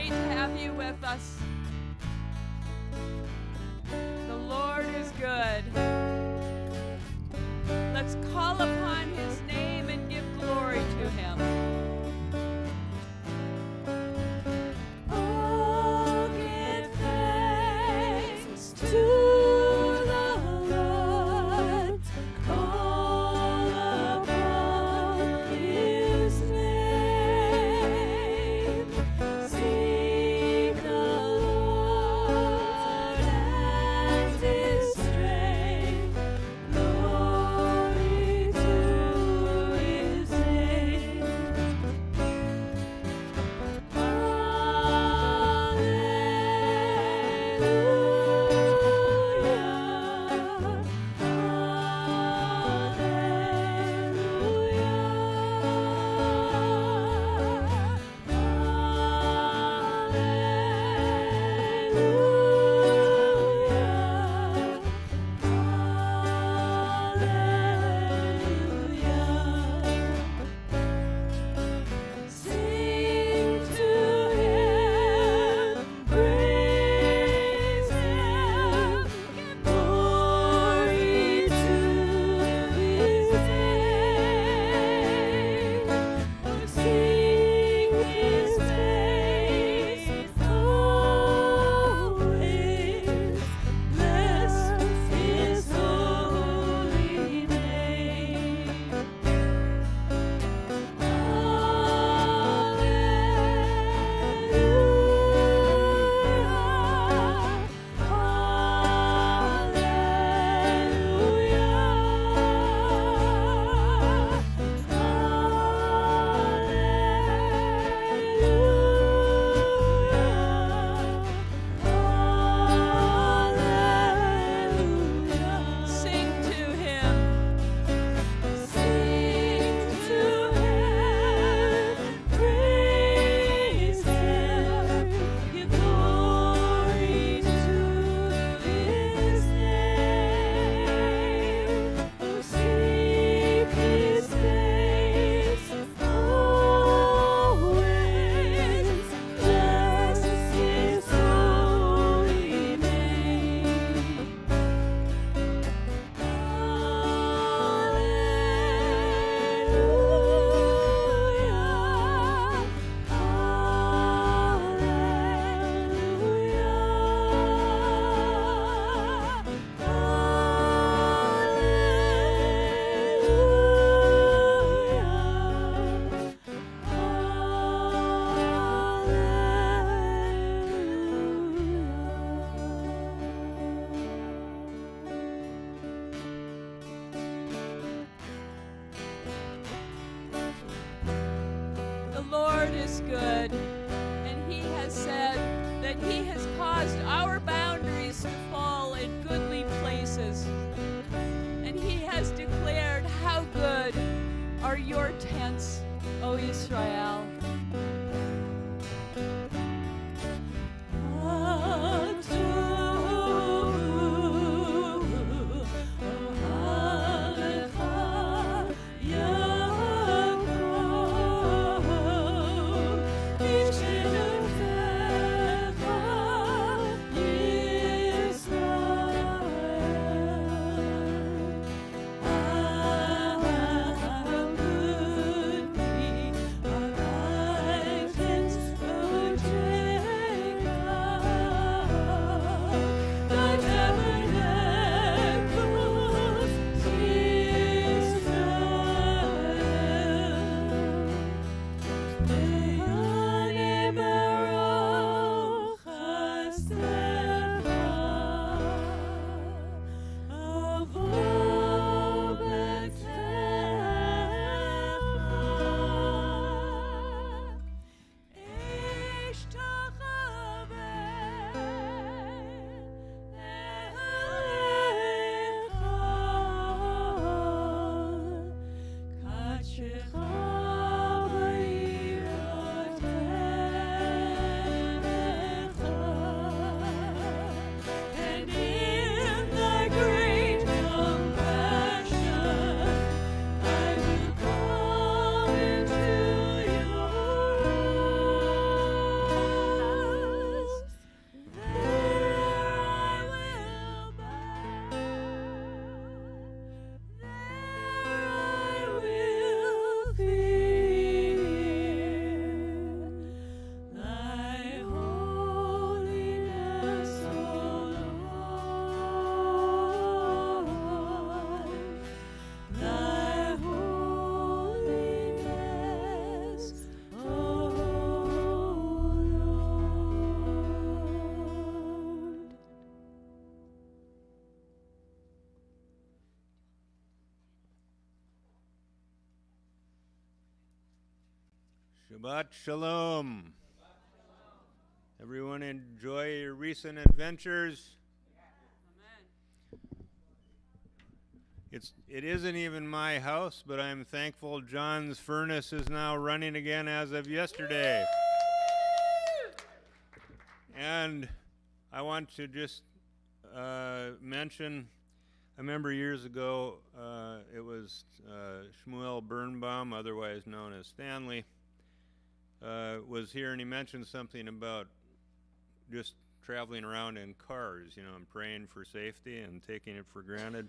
great to have you with us. The Lord is good. Let's call upon his name and give glory to him. Oh, give thanks to the Lord. Call upon his name. Seek the Lord and his strength. Glory to his name. Sing to him, praise him, give glory to his name. Seek his face always, bless his holy name. Sing to him. Sing to him, praise him, give glory to his name. Oh, seek his face always, bless his holy name. The Lord is good, and he has said that he has caused our boundaries to fall in goodly places. And he has declared how good are your tents, O Israel. Shabbat Shalom. Everyone enjoy your recent adventures. It isn't even my house, but I'm thankful John's furnace is now running again as of yesterday. And I want to just mention, I remember years ago, it was Shmuel Birnbaum, otherwise known as Stanley, was here, and he mentioned something about just traveling around in cars, and praying for safety and taking it for granted.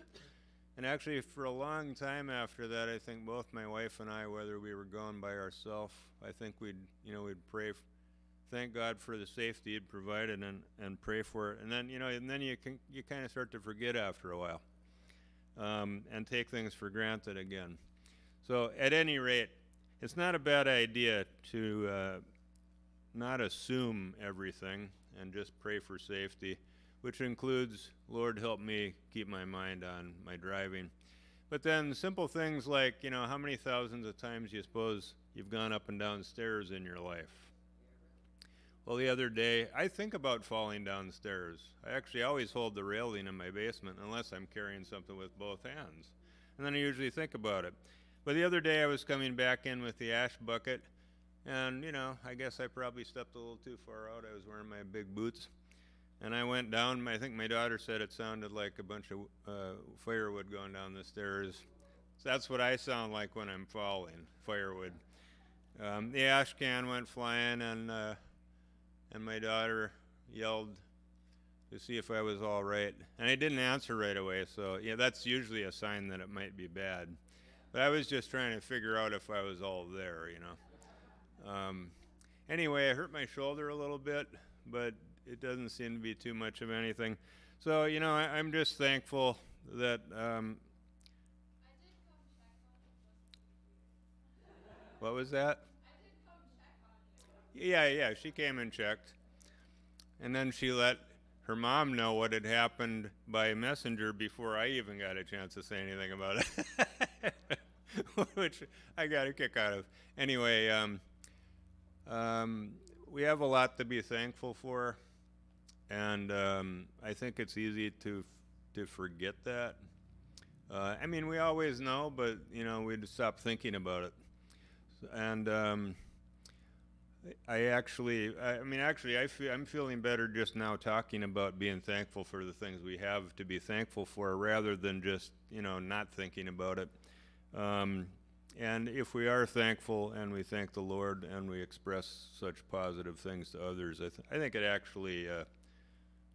And actually, for a long time after that, I think both my wife and I, whether we were going by ourselves, I think we'd pray, thank God for the safety He'd provided, and pray for it. And then, you kind of start to forget after a while, and take things for granted again. So, at any rate, it's not a bad idea to not assume everything and just pray for safety, which includes, Lord, help me keep my mind on my driving. But then simple things like, how many thousands of times you suppose you've gone up and down stairs in your life? Well, the other day, I think about falling downstairs. I actually always hold the railing in my basement unless I'm carrying something with both hands. And then I usually think about it. But the other day I was coming back in with the ash bucket, and, I guess I probably stepped a little too far out. I was wearing my big boots. And I went down. I think my daughter said it sounded like a bunch of firewood going down the stairs. So that's what I sound like when I'm falling, firewood. The ash can went flying, and my daughter yelled to see if I was all right. And I didn't answer right away, so that's usually a sign that it might be bad. But I was just trying to figure out if I was all there, Anyway, I hurt my shoulder a little bit, but it doesn't seem to be too much of anything. So, I'm just thankful that what was that? I did come check on you. Yeah, she came and checked. And then she let her mom know what had happened by messenger before I even got a chance to say anything about it, which I got a kick out of. Anyway, we have a lot to be thankful for. And I think it's easy to forget that. We always know, but we'd stop thinking about it. And I'm feeling better just now talking about being thankful for the things we have to be thankful for, rather than just not thinking about it. And if we are thankful and we thank the Lord and we express such positive things to others, I think it actually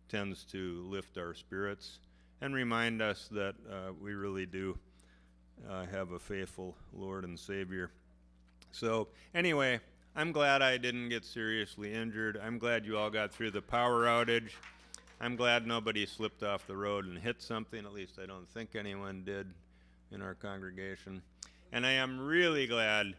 tends to lift our spirits and remind us that we really do have a faithful Lord and Savior. So anyway, I'm glad I didn't get seriously injured. I'm glad you all got through the power outage. I'm glad nobody slipped off the road and hit something. At least I don't think anyone did in our congregation. And I am really glad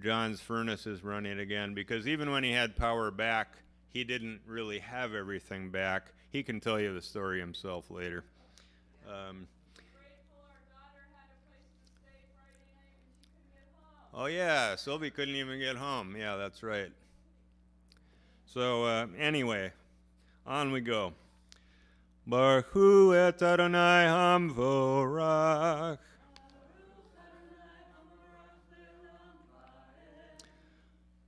John's furnace is running again, because even when he had power back, he didn't really have everything back. He can tell you the story himself later. Grateful our daughter had a place to stay Friday night when she couldn't get home. Oh yeah, Sylvie couldn't even get home. Yeah, that's right. So anyway, on we go. Baruch hu et Adonai hamvorach.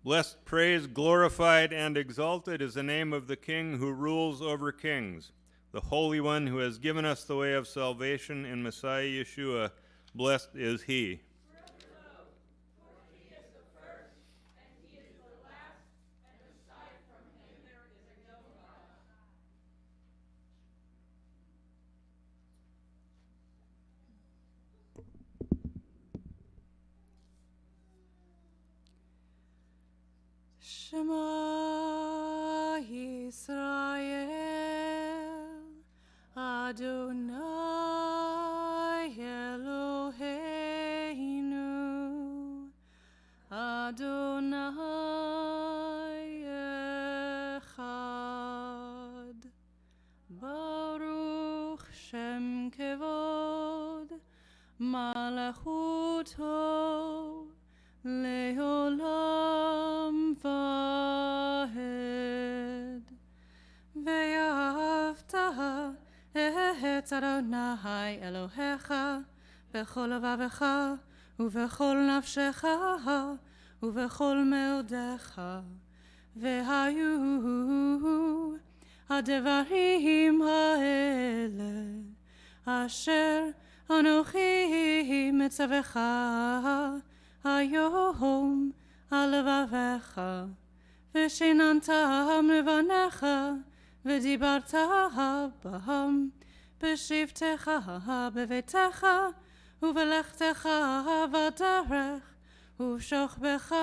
Blessed, praised, glorified, and exalted is the name of the King who rules over kings, the Holy One who has given us the way of salvation in Messiah Yeshua. Blessed is He. For He is the first, and He is the last, and aside from Him there is no God. Shema Yisrael, Adonai Eloheinu, Adonai Echad, Baruch Shem Kevod, Malachuto Leolam. ארץ אדוני אלוהיך בכל לבבך ובכל נפשך ובכל מאודך. והיו הדברים האלה אשר אנוכי מצווך היום על לבבך, ושיננתם לבניך ודיברת בהם בשבתך בביתך ובלכתך בדרך ובשוכבך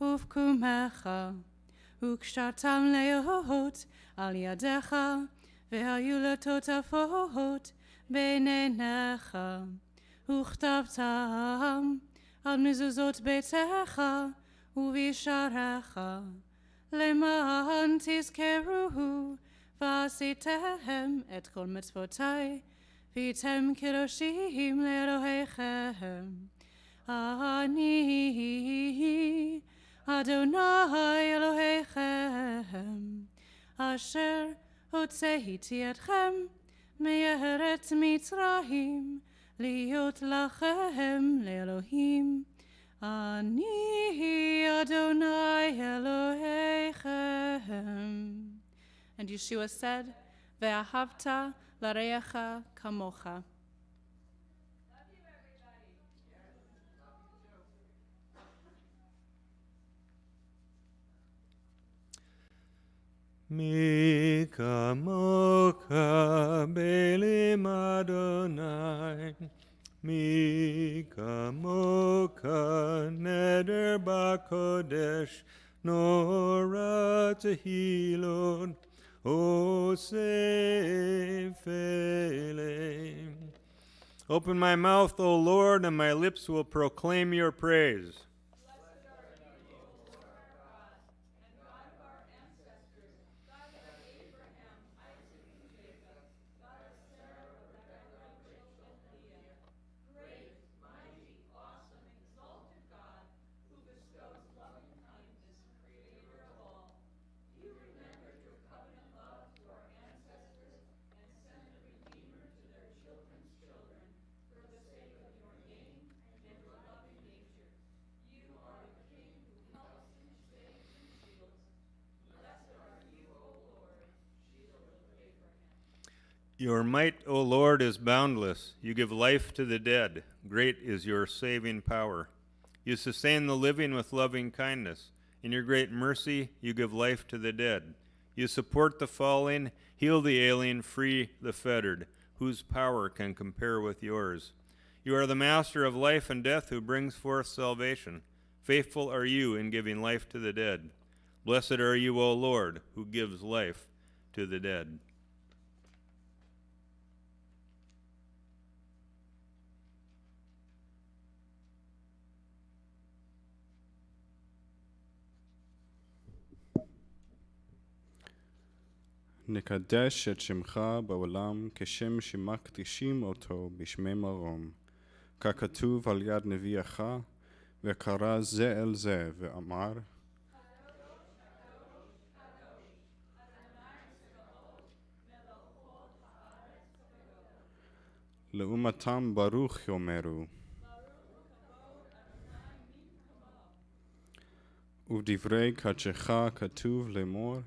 ובקומך, וקשרתם להיות על ידיך, והיו לטוטפות בין עיניך, וכתבתם על מזוזות ביתך ובישעריך, למען תזכרו ועשיתם את כל מצוותי, והייתם קדושים לאלוהיכם. אני אדוני אלוהיכם, אשר הוצאתי אתכם מארץ מצרים, להיות לכם לאלוהים. אני אדוני אלוהיכם. And Yeshua said, ואהבת לרעך כמוך. מי כמוך באלים אדוני, מי כמוך נדר בקודש, נורא תהילות עושה פלאים. Open my mouth, O Lord, and my lips will proclaim your praise. Your might, O Lord, is boundless. You give life to the dead. Great is your saving power. You sustain the living with loving kindness. In your great mercy, you give life to the dead. You support the falling, heal the alien, free the fettered. Whose power can compare with yours? You are the master of life and death who brings forth salvation. Faithful are you in giving life to the dead. Blessed are you, O Lord, who gives life to the dead. נקדש את שמך בעולם כשם שמקדישים אותו בשמי מרום, ככתוב על יד נביאך, וקרא זה אל זה ואמר, לאומתם ברוך יאמרו, ובדברי קדשך כתוב לאמור,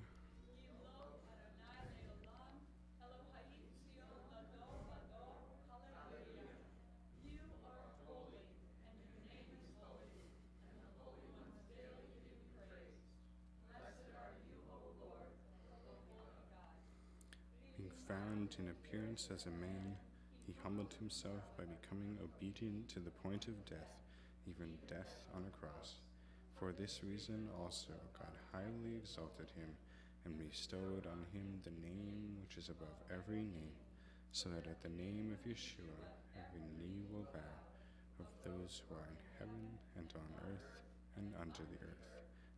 found in appearance as a man, he humbled himself by becoming obedient to the point of death, even death on a cross. For this reason also God highly exalted him and bestowed on him the name which is above every name, so that at the name of Yeshua every knee will bow, of those who are in heaven and on earth and under the earth,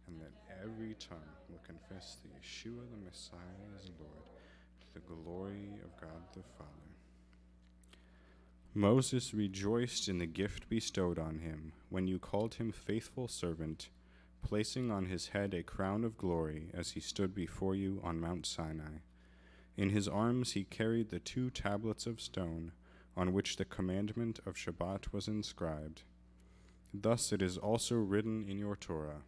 and that every tongue will confess that Yeshua the Messiah is Lord, to the glory of God the Father. Moses rejoiced in the gift bestowed on him when you called him faithful servant, placing on his head a crown of glory as he stood before you on Mount Sinai. In his arms he carried the 2 tablets of stone on which the commandment of Shabbat was inscribed. Thus it is also written in your Torah.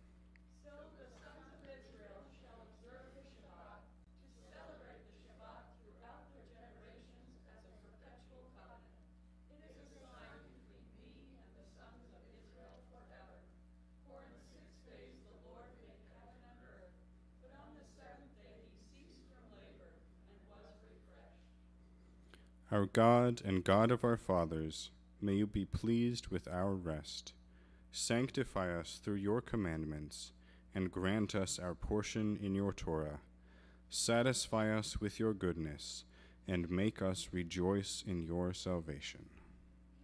So the sons of Israel shall observe the Shabbat, to celebrate the Shabbat throughout their generations as a perpetual covenant. It is a sign between me and the sons of Israel forever. For in 6 days the Lord made heaven and earth, but on the 7th day he ceased from labor and was refreshed. Our God and God of our fathers, may you be pleased with our rest. Sanctify us through your commandments, and grant us our portion in your Torah. Satisfy us with your goodness, and make us rejoice in your salvation.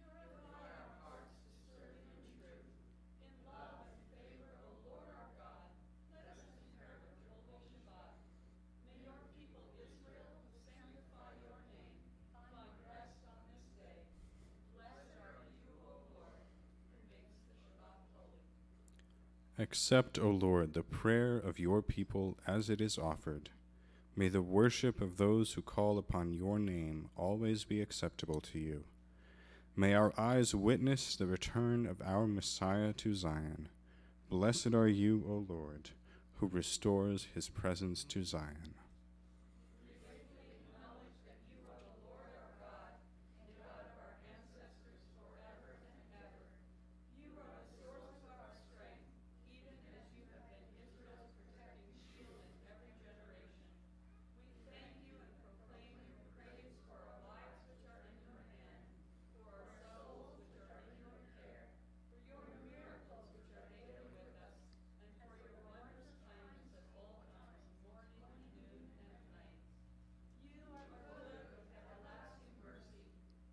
Purify our hearts to serve you in truth. In love and favor, O Lord our God, let us inherit your holy Shabbat. May your people Israel, who sanctify your name, find rest on this day. Blessed are you, O Lord, who makes the Shabbat holy. Accept, O Lord, the prayer of your people as it is offered. May the worship of those who call upon your name always be acceptable to you. May our eyes witness the return of our Messiah to Zion. Blessed are you, O Lord, who restores his presence to Zion. We faithfully acknowledge that you are the Lord our God, and God of our ancestors forever and ever. You are the source of our strength, even as you have been Israel's protecting shield in every generation. We thank you and proclaim your praise for our lives which are in your hand, for our souls which are in your care, for your miracles which are daily with us, and for your wondrous kindness at all times, morning, noon, and night. You are good with everlasting mercy.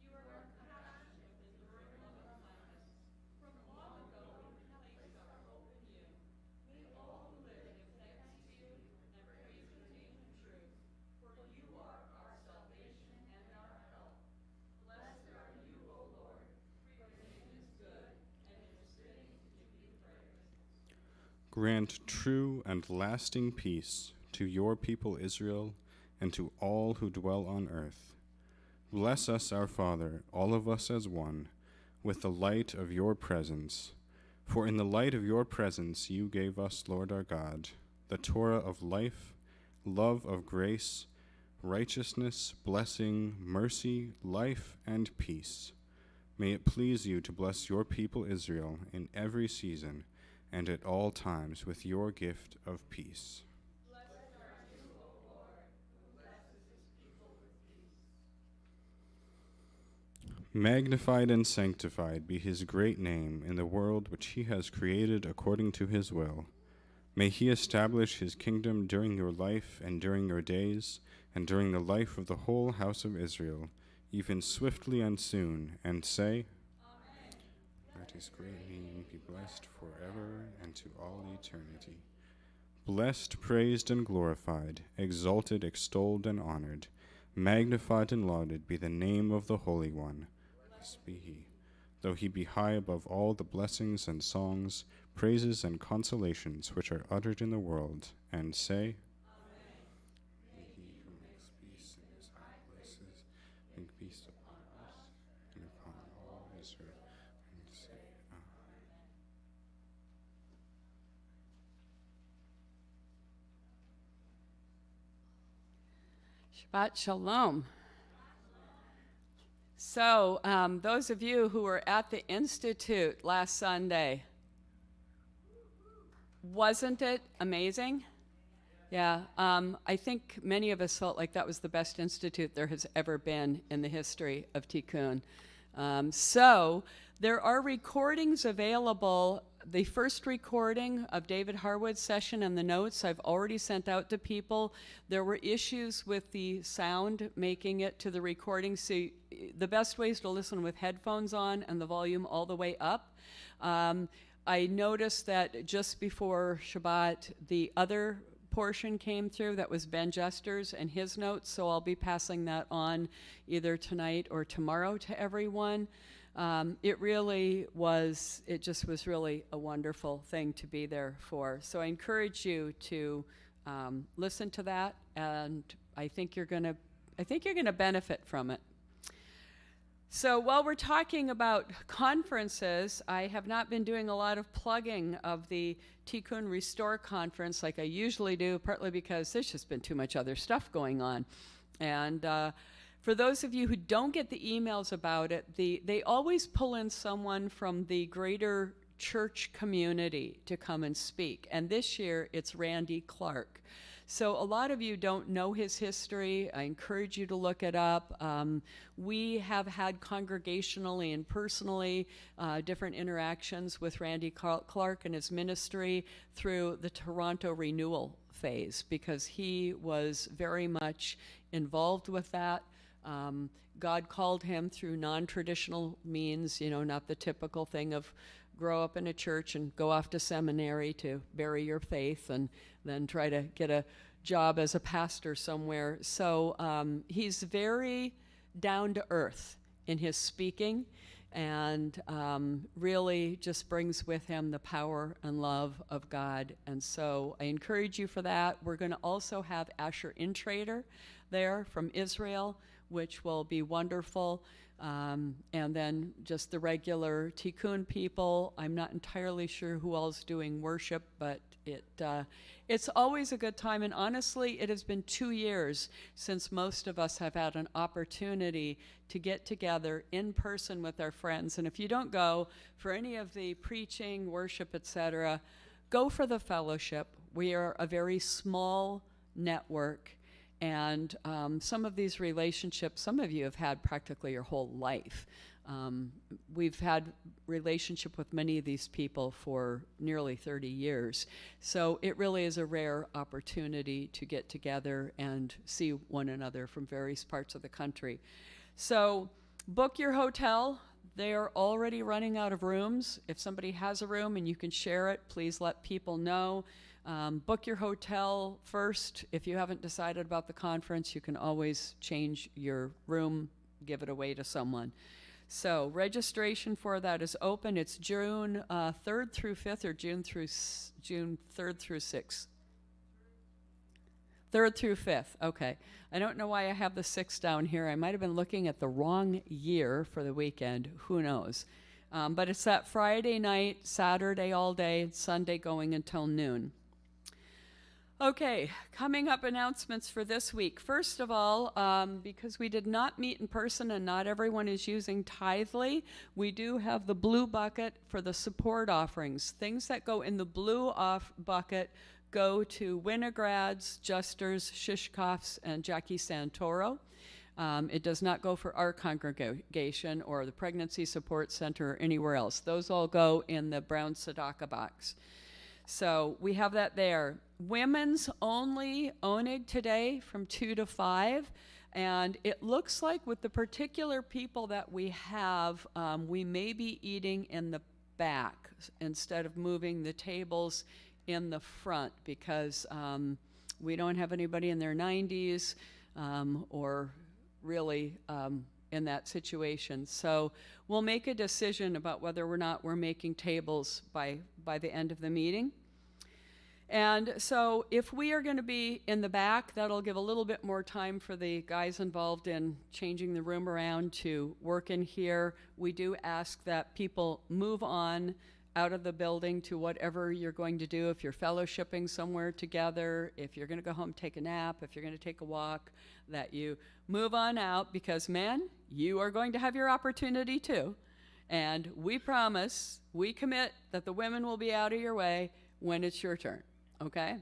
You are compassionate with enduring loving kindness. From long ago we placed our hope in you. May all who live give thanks to you and praise your name in truth. For you are our salvation and our help. Blessed are you, O Lord, for your name is good, and it is fitting to be praised. Grant true and lasting peace to your people Israel and to all who dwell on earth. Bless us, our Father, all of us as one, with the light of your presence. For in the light of your presence you gave us, Lord our God, the Torah of life, love of grace, righteousness, blessing, mercy, life, and peace. May it please you to bless your people Israel in every season and at all times with your gift of peace. Blessed are you, O Lord, who blesses his people with peace. Magnified and sanctified be his great name in the world which he has created according to his will. May he establish his kingdom during your life and during your days, and during the life of the whole house of Israel, even swiftly and soon, and say, Amen. let his great name be blessed forever and to all eternity. Blessed, praised, and glorified, exalted, extolled, and honored, magnified and lauded be the name of the Holy One. Blessed be he. Though he be high above all the blessings and songs, praises and consolations which are uttered in the world, and say, may he who makes peace in his high places make peace upon us and upon all Israel, and say, Amen. Shabbat Shalom. So, those of you who were at the Institute last Sunday, wasn't it amazing? Yeah, I think many of us felt like that was the best institute there has ever been in the history of Tikkun. So there are recordings available. The first recording of David Harwood's session and the notes I've already sent out to people. There were issues with the sound making it to the recording, so the best way is to listen with headphones on and the volume all the way up. I noticed that just before Shabbat, the other portion came through that was Ben Jester's and his notes, so I'll be passing that on either tonight or tomorrow to everyone. It just was really a wonderful thing to be there for. So I encourage you to listen to that and I think you're gonna benefit from it. So while we're talking about conferences, I have not been doing a lot of plugging of the Tikkun Restore conference like I usually do, partly because there's just been too much other stuff going on. And for those of you who don't get the emails about it, they always pull in someone from the greater church community to come and speak. And this year, it's Randy Clark. So a lot of you don't know his history. I encourage you to look it up. We have had congregationally and personally different interactions with Randy Clark and his ministry through the Toronto renewal phase, because he was very much involved with that. God called him through non-traditional means, not the typical thing of grow up in a church and go off to seminary to bury your faith and then try to get a job as a pastor somewhere. So he's very down to earth in his speaking, and really just brings with him the power and love of God. And so I encourage you for that. We're going to also have Asher Intrader there from Israel, which will be wonderful. And then just the regular Tikkun people. I'm not entirely sure who all's doing worship, but it's always a good time. And honestly, it has been 2 years since most of us have had an opportunity to get together in person with our friends. And if you don't go for any of the preaching, worship, etc., go for the fellowship. We are a very small network. And some of these relationships, some of you have had practically your whole life. We've had relationship with many of these people for nearly 30 years. So it really is a rare opportunity to get together and see one another from various parts of the country. So book your hotel. They are already running out of rooms. If somebody has a room and you can share it, please let people know. Book your hotel first. If you haven't decided about the conference, you can always change your room, give it away to someone. So registration for that is open. It's June 3rd through 5th, or June 3rd through 6th. 3rd through 5th, okay. I don't know why I have the 6th down here. I might have been looking at the wrong year for the weekend. Who knows? But it's that Friday night, Saturday all day, Sunday going until noon. Okay, coming up announcements for this week. First of all, because we did not meet in person and not everyone is using Tithely, we do have the blue bucket for the support offerings. Things that go in the blue bucket go to Winograd's, Juster's, Shishkoff's, and Jackie Santoro. It does not go for our congregation or the Pregnancy Support Center or anywhere else. Those all go in the brown tzedakah box. So we have that there. Women's only oneg today from 2 to 5. And it looks like with the particular people that we have, we may be eating in the back instead of moving the tables in the front, because we don't have anybody in their 90s or really in that situation. So we'll make a decision about whether or not we're making tables by the end of the meeting. And so if we are going to be in the back, that'll give a little bit more time for the guys involved in changing the room around to work in here. We do ask that people move on out of the building to whatever you're going to do. If you're fellowshipping somewhere together, if you're going to go home, take a nap, if you're going to take a walk, that you move on out, because men, you are going to have your opportunity too. And we promise, we commit that the women will be out of your way when it's your turn, okay?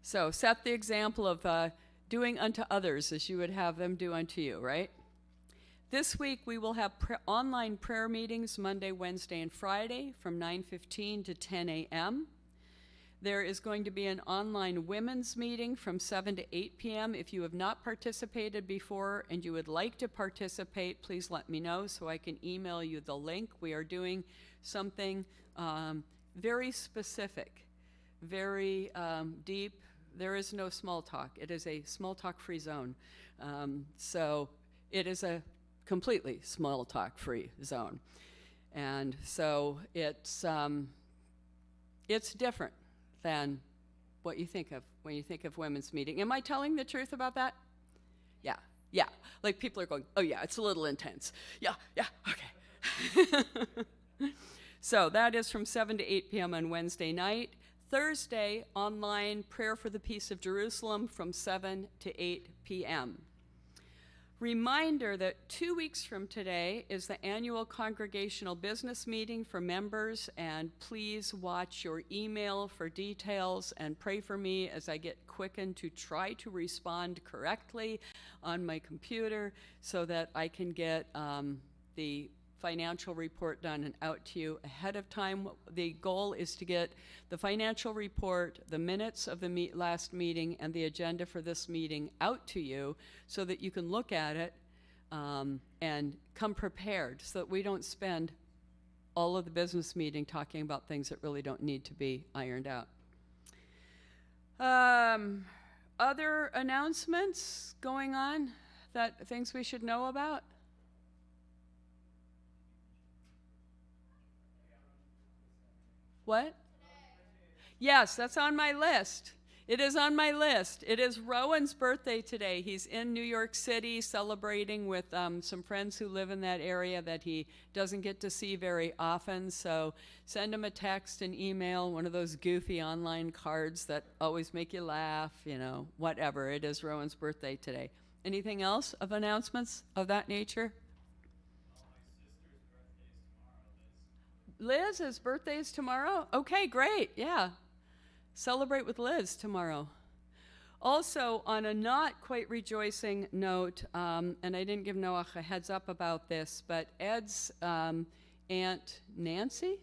So set the example of doing unto others as you would have them do unto you, right? This week we will have online prayer meetings Monday, Wednesday, and Friday from 9:15 to 10 a.m. There is going to be an online women's meeting from 7 to 8 p.m. If you have not participated before and you would like to participate, please let me know so I can email you the link. We are doing something very specific, very deep. There is no small talk. It is a small talk free zone. So it is a completely small talk free zone. And so it's different than what you think of when you think of women's meeting. Am I telling the truth about that? Yeah, yeah. Like people are going, oh yeah, it's a little intense. Yeah, okay. So that is from 7 to 8 p.m. on Wednesday night. Thursday, online prayer for the peace of Jerusalem from 7 to 8 p.m. Reminder that 2 weeks from today is the annual congregational business meeting for members, and please watch your email for details and pray for me as I get quickened to try to respond correctly on my computer so that I can get the financial report done and out to you ahead of time. The goal is to get the financial report, the minutes of the last meeting, and the agenda for this meeting out to you so that you can look at it and come prepared so that we don't spend all of the business meeting talking about things that really don't need to be ironed out. Other announcements going on, that things we should know about? What? Yes, that's on my list. It is on my list. It is Rowan's birthday today. He's in New York City celebrating with some friends who live in that area that he doesn't get to see very often. So send him a text, an email, one of those goofy online cards that always make you laugh, you know, whatever. It is Rowan's birthday today. Anything else of announcements of that nature? Liz's birthday is tomorrow? Okay, great, yeah. Celebrate with Liz tomorrow. Also, on a not quite rejoicing note, and I didn't give Noach a heads up about this, but Ed's Aunt Nancy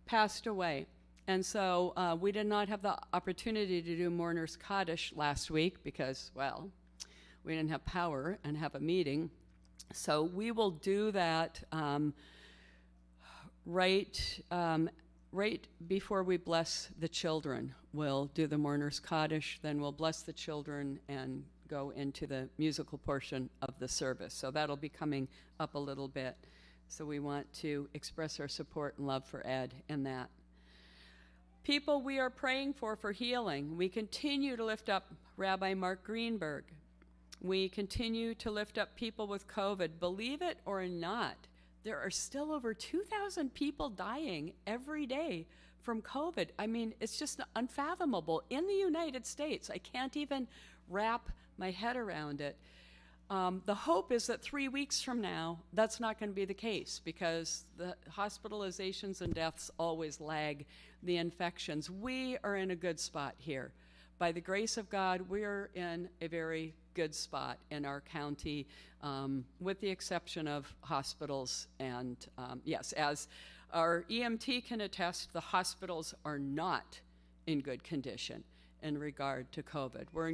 passed away. And so we did not have the opportunity to do Mourner's Kaddish last week because, well, we didn't have power and have a meeting. So we will do that right before we bless the children. We'll do the Mourner's Kaddish, then we'll bless the children and go into the musical portion of the service. So that'll be coming up a little bit. So we want to express our support and love for Ed in that. People we are praying for healing. We continue to lift up Rabbi Mark Greenberg. We continue to lift up people with COVID. Believe it or not, there are still over 2,000 people dying every day from COVID. I mean, it's just unfathomable. In the United States, I can't even wrap my head around it. The hope is that 3 weeks from now, that's not going to be the case because the hospitalizations and deaths always lag the infections. We are in a good spot here. By the grace of God, we're in a very good spot in our county, with the exception of hospitals. And yes, as our EMT can attest, the hospitals are not in good condition in regard to COVID. We're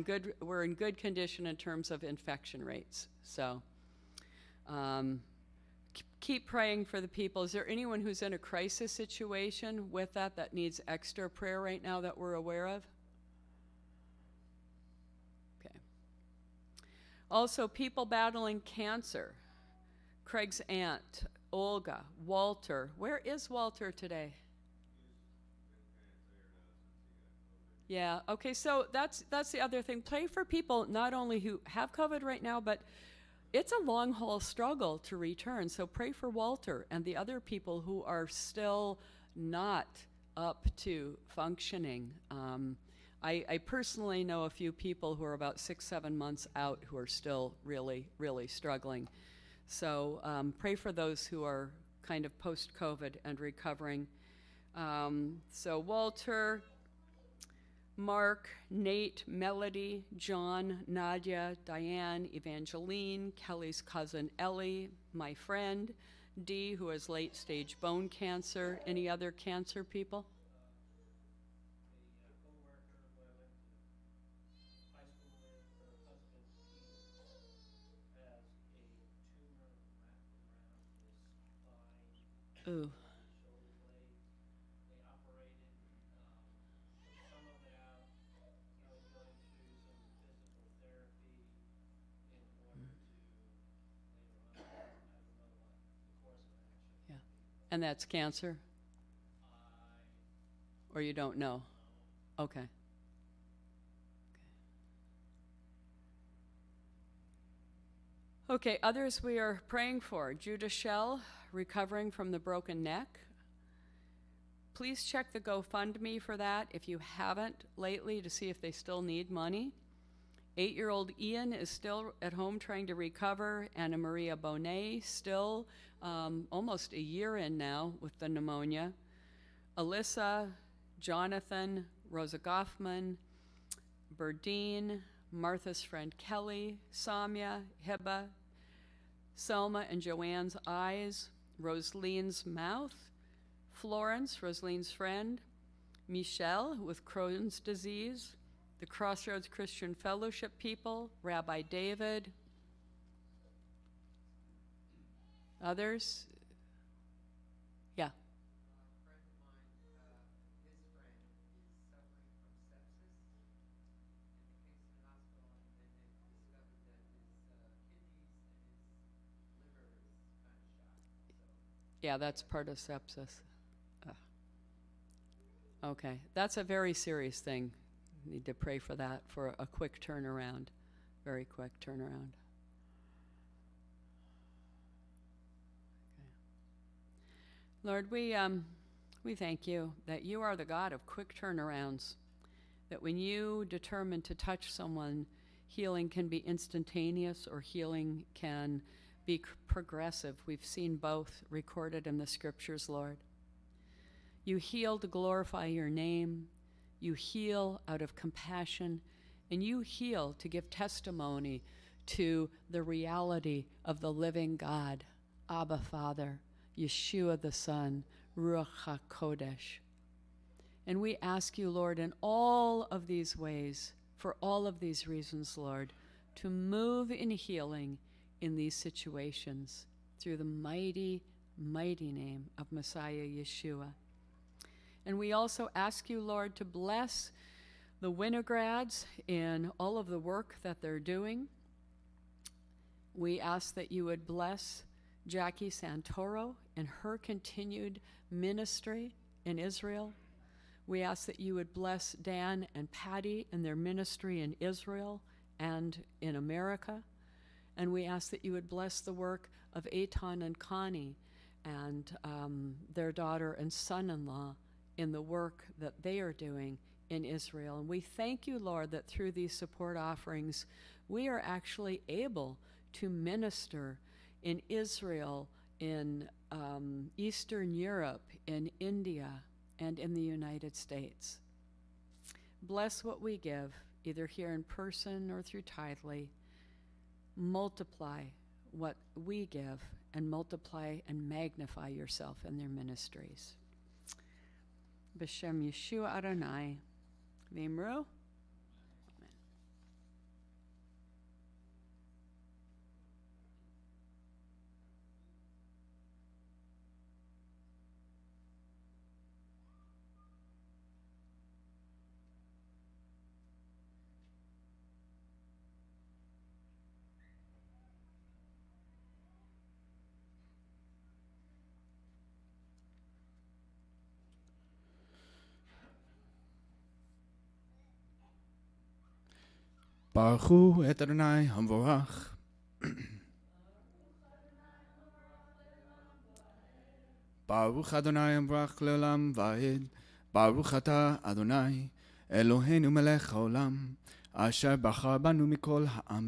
in good condition in terms of infection rates. So keep praying for the people. Is there anyone who's in a crisis situation with that needs extra prayer right now that we're aware of? Also, people battling cancer. Craig's aunt, Olga, Walter. Where is Walter today? Yeah, okay, so that's the other thing. Pray for people not only who have COVID right now, but it's a long haul struggle to return. So pray for Walter and the other people who are still not up to functioning. I personally know a few people who are about 6-7 months out who are still really, really struggling. So pray for those who are kind of post-COVID and recovering. So Walter, Mark, Nate, Melody, John, Nadia, Diane, Evangeline, Kelly's cousin Ellie, my friend, Dee, who has late-stage bone cancer. Any other cancer people? Ooh. Yeah. And that's cancer? Or you don't know? Okay. Okay, others we are praying for. Judah Shell, recovering from the broken neck. Please check the GoFundMe for that if you haven't lately to see if they still need money. 8-year-old Ian is still at home trying to recover. Anna Maria Bonet still almost a year in now with the pneumonia. Alyssa, Jonathan, Rosa Goffman, Berdine, Martha's friend Kelly, Samya, Heba, Selma and Joanne's eyes, Rosaline's mouth, Florence, Rosaline's friend, Michelle with Crohn's disease, the Crossroads Christian Fellowship people, Rabbi David, others. Yeah. Yeah, that's part of sepsis. Okay, that's a very serious thing. Need to pray for that, for a quick turnaround, very quick turnaround. Okay. Lord, we thank you that you are the God of quick turnarounds, that when you determine to touch someone, healing can be instantaneous or healing can be progressive. We've seen both recorded in the scriptures, Lord. You heal to glorify your name. You heal out of compassion, and you heal to give testimony to the reality of the living God, Abba Father, Yeshua the Son, Ruach HaKodesh. And we ask you, Lord, in all of these ways, for all of these reasons, Lord, to move in healing in these situations through the mighty, mighty name of Messiah Yeshua. And we also ask you, Lord, to bless the Winogrades in all of the work that they're doing. We ask that you would bless Jackie Santoro in her continued ministry in Israel. We ask that you would bless Dan and Patty in their ministry in Israel and in America. And we ask that you would bless the work of Eitan and Connie and their daughter and son-in-law in the work that they are doing in Israel. And we thank you, Lord, that through these support offerings, we are actually able to minister in Israel, in Eastern Europe, in India, and in the United States. Bless what we give, either here in person or through Tithely. Multiply what we give, and multiply and magnify yourself in their ministries. B'Shem Yeshua Adonai, V'imru. ברכו את אדוני המבורך. ברוך אדוני המבורך לעולם ועד. ברוך אתה אדוני אלוהינו מלך העולם, אשר בחר בנו מכל העמים